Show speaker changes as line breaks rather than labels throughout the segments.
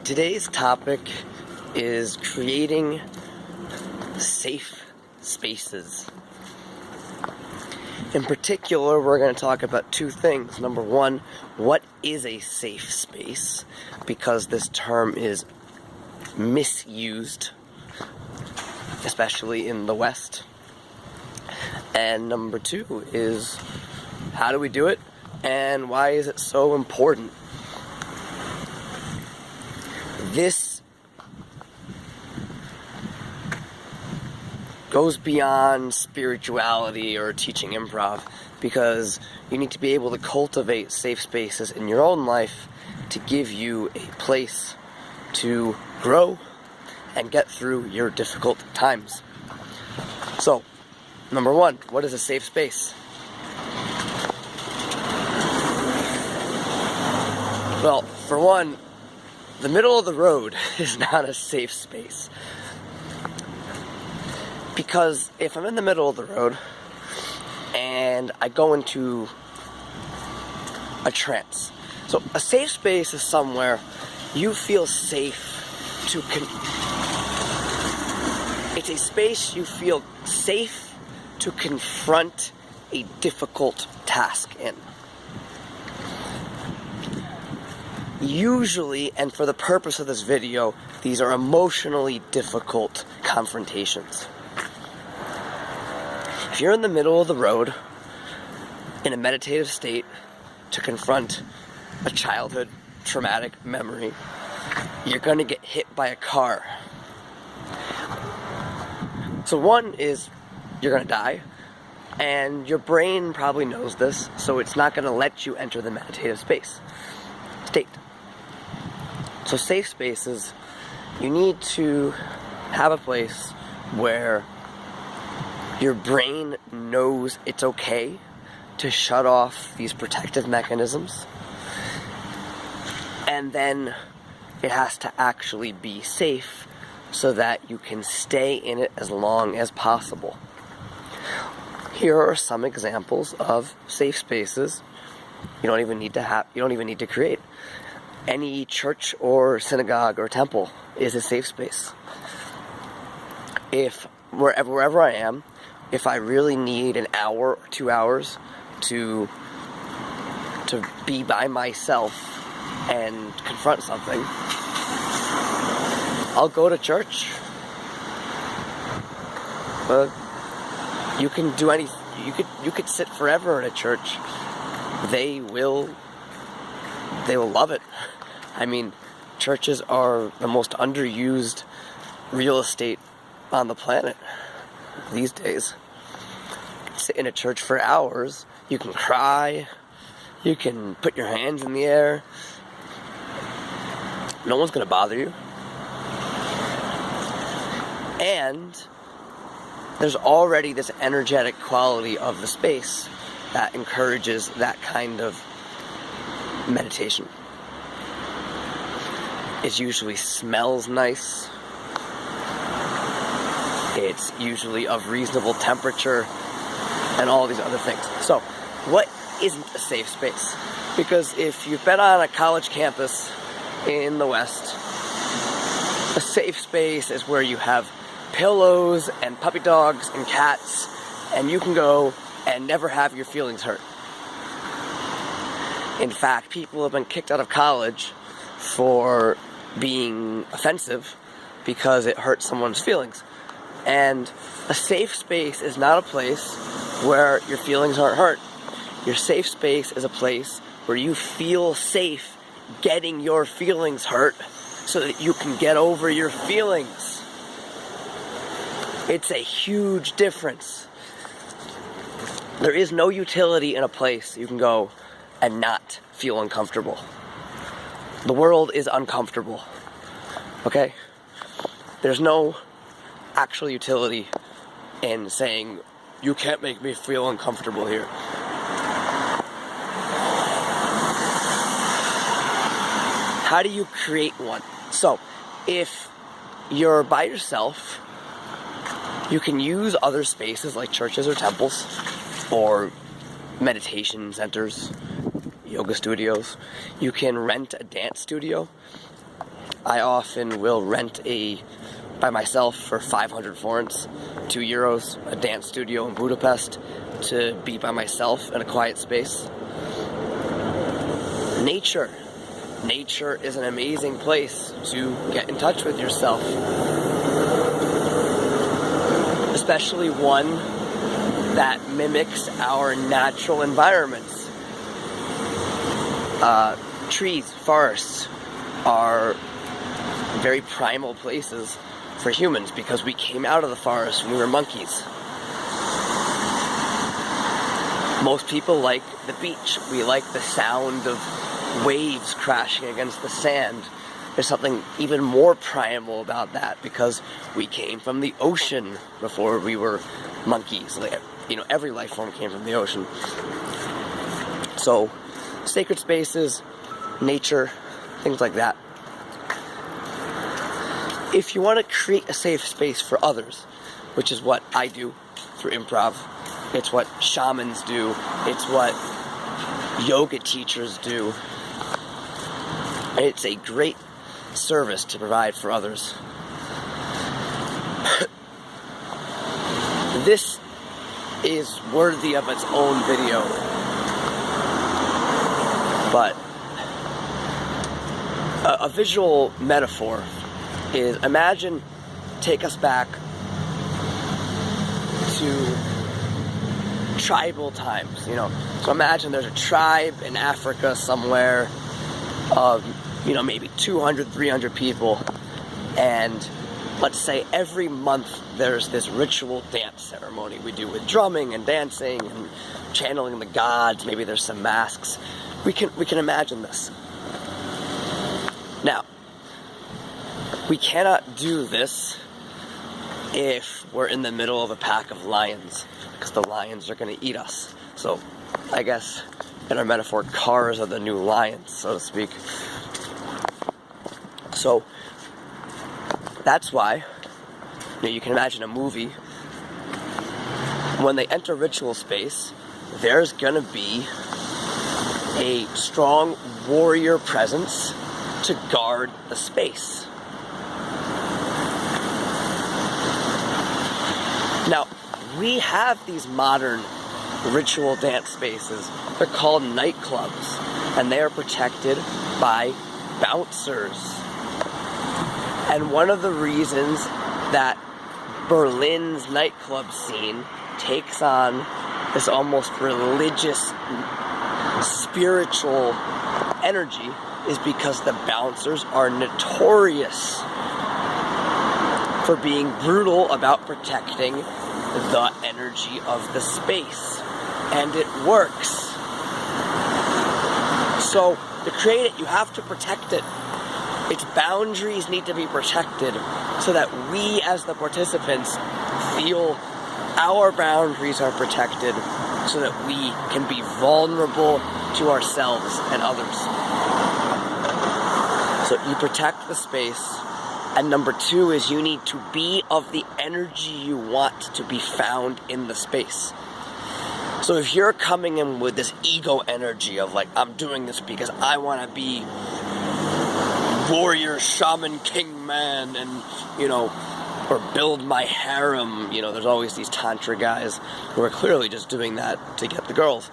Today's topic is creating safe spaces. In particular, we're going to talk about two things. Number one, what is a safe space? Because this term is misused, especially in the West. And number two is, how do we do it? And why is it so important? This goes beyond spirituality or teaching improv, because you need to be able to cultivate safe spaces in your own life to give you a place to grow and get through your difficult times. So, number one, what is a safe space? Well, for one, the middle of the road is not a safe space. Because if I'm in the middle of the road and I go into a trance. So a safe space is somewhere you feel safe to it's a space you feel safe to confront a difficult task in. Usually, and for the purpose of this video, these are emotionally difficult confrontations. If you're in the middle of the road, in a meditative state, to confront a childhood traumatic memory, you're going to get hit by a car. So one is, you're going to die, and your brain probably knows this, so it's not going to let you enter the meditative state. So safe spaces, you need to have a place where your brain knows it's okay to shut off these protective mechanisms, and then it has to actually be safe so that you can stay in it as long as possible. Here are some examples of safe spaces you don't even need to create. Any church or synagogue or temple is a safe space. If wherever I am, if I really need an hour or 2 hours to be by myself and confront something, I'll go to church. You can do anything. You could sit forever in a church. They will love it. I mean, churches are the most underused real estate on the planet these days. You can sit in a church for hours. You can cry. You can put your hands in the air. No one's going to bother you. And there's already this energetic quality of the space that encourages that kind of meditation. It usually smells nice. It's usually of reasonable temperature and all these other things. So, what isn't a safe space? Because if you've been on a college campus in the West, a safe space is where you have pillows and puppy dogs and cats, and you can go and never have your feelings hurt. In fact, people have been kicked out of college for being offensive because it hurts someone's feelings. And a safe space is not a place where your feelings aren't hurt. Your safe space is a place where you feel safe getting your feelings hurt so that you can get over your feelings. It's a huge difference. There is no utility in a place you can go and not feel uncomfortable. The world is uncomfortable. Okay? There's no actual utility in saying, you can't make me feel uncomfortable here. How do you create one? So, if you're by yourself, you can use other spaces like churches or temples or meditation centers, yoga studios. You can rent a dance studio. I often will rent by myself for 500 forints, €2, a dance studio in Budapest to be by myself in a quiet space. Nature. Nature is an amazing place to get in touch with yourself. Especially one that mimics our natural environments. Trees, forests are very primal places for humans because we came out of the forest when we were monkeys. Most people like the beach. We like the sound of waves crashing against the sand. There's something even more primal about that because we came from the ocean before we were monkeys. You know, every life form came from the ocean. So, sacred spaces, nature, things like that. If you want to create a safe space for others, which is what I do through improv, it's what shamans do, it's what yoga teachers do, and it's a great service to provide for others. This is worthy of its own video, but a visual metaphor is, imagine, take us back to tribal times, you know. So imagine there's a tribe in Africa somewhere of, you know, maybe 200, 300 people, and let's say every month there's this ritual dance ceremony we do with drumming and dancing and channeling the gods. Maybe there's some masks. We can imagine this. Now, we cannot do this if we're in the middle of a pack of lions, because the lions are going to eat us. So, I guess, in our metaphor, cars are the new lions, so to speak. So, that's why, you know, you can imagine a movie. When they enter ritual space, there's going to be a strong warrior presence to guard the space. Now, we have these modern ritual dance spaces. They're called nightclubs, and they are protected by bouncers. And one of the reasons that Berlin's nightclub scene takes on this almost religious, spiritual energy is because the bouncers are notorious for being brutal about protecting the energy of the space. And it works. So, to create it, you have to protect it. Its boundaries need to be protected so that we, as the participants, feel our boundaries are protected so that we can be vulnerable to ourselves and others. So you protect the space. And number two is you need to be of the energy you want to be found in the space. So if you're coming in with this ego energy of like, I'm doing this because I want to be warrior, shaman, king, man, and, you know, or build my harem, you know, there's always these tantra guys who are clearly just doing that to get the girls.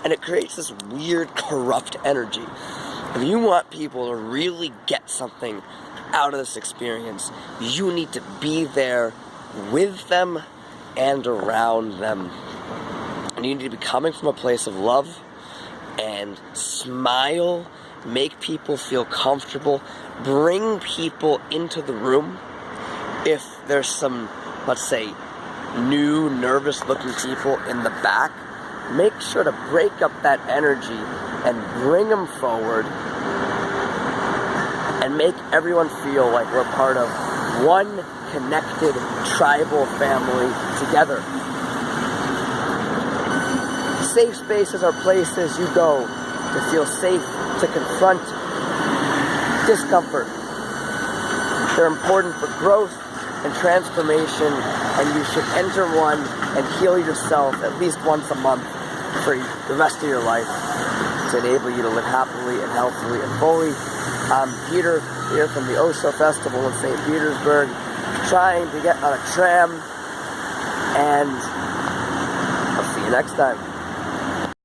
And it creates this weird, corrupt energy. If you want people to really get something out of this experience, you need to be there with them and around them. And you need to be coming from a place of love and smile, make people feel comfortable, bring people into the room. If there's some, let's say, new, nervous-looking people in the back, make sure to break up that energy and bring them forward and make everyone feel like we're part of one connected tribal family together. Safe spaces are places you go to feel safe, to confront discomfort. They're important for growth and transformation, and you should enter one and heal yourself at least once a month for the rest of your life to enable you to live happily and healthily and fully. I'm Peter here from the Osho Festival in St. Petersburg, trying to get on a tram, and I'll see you next time.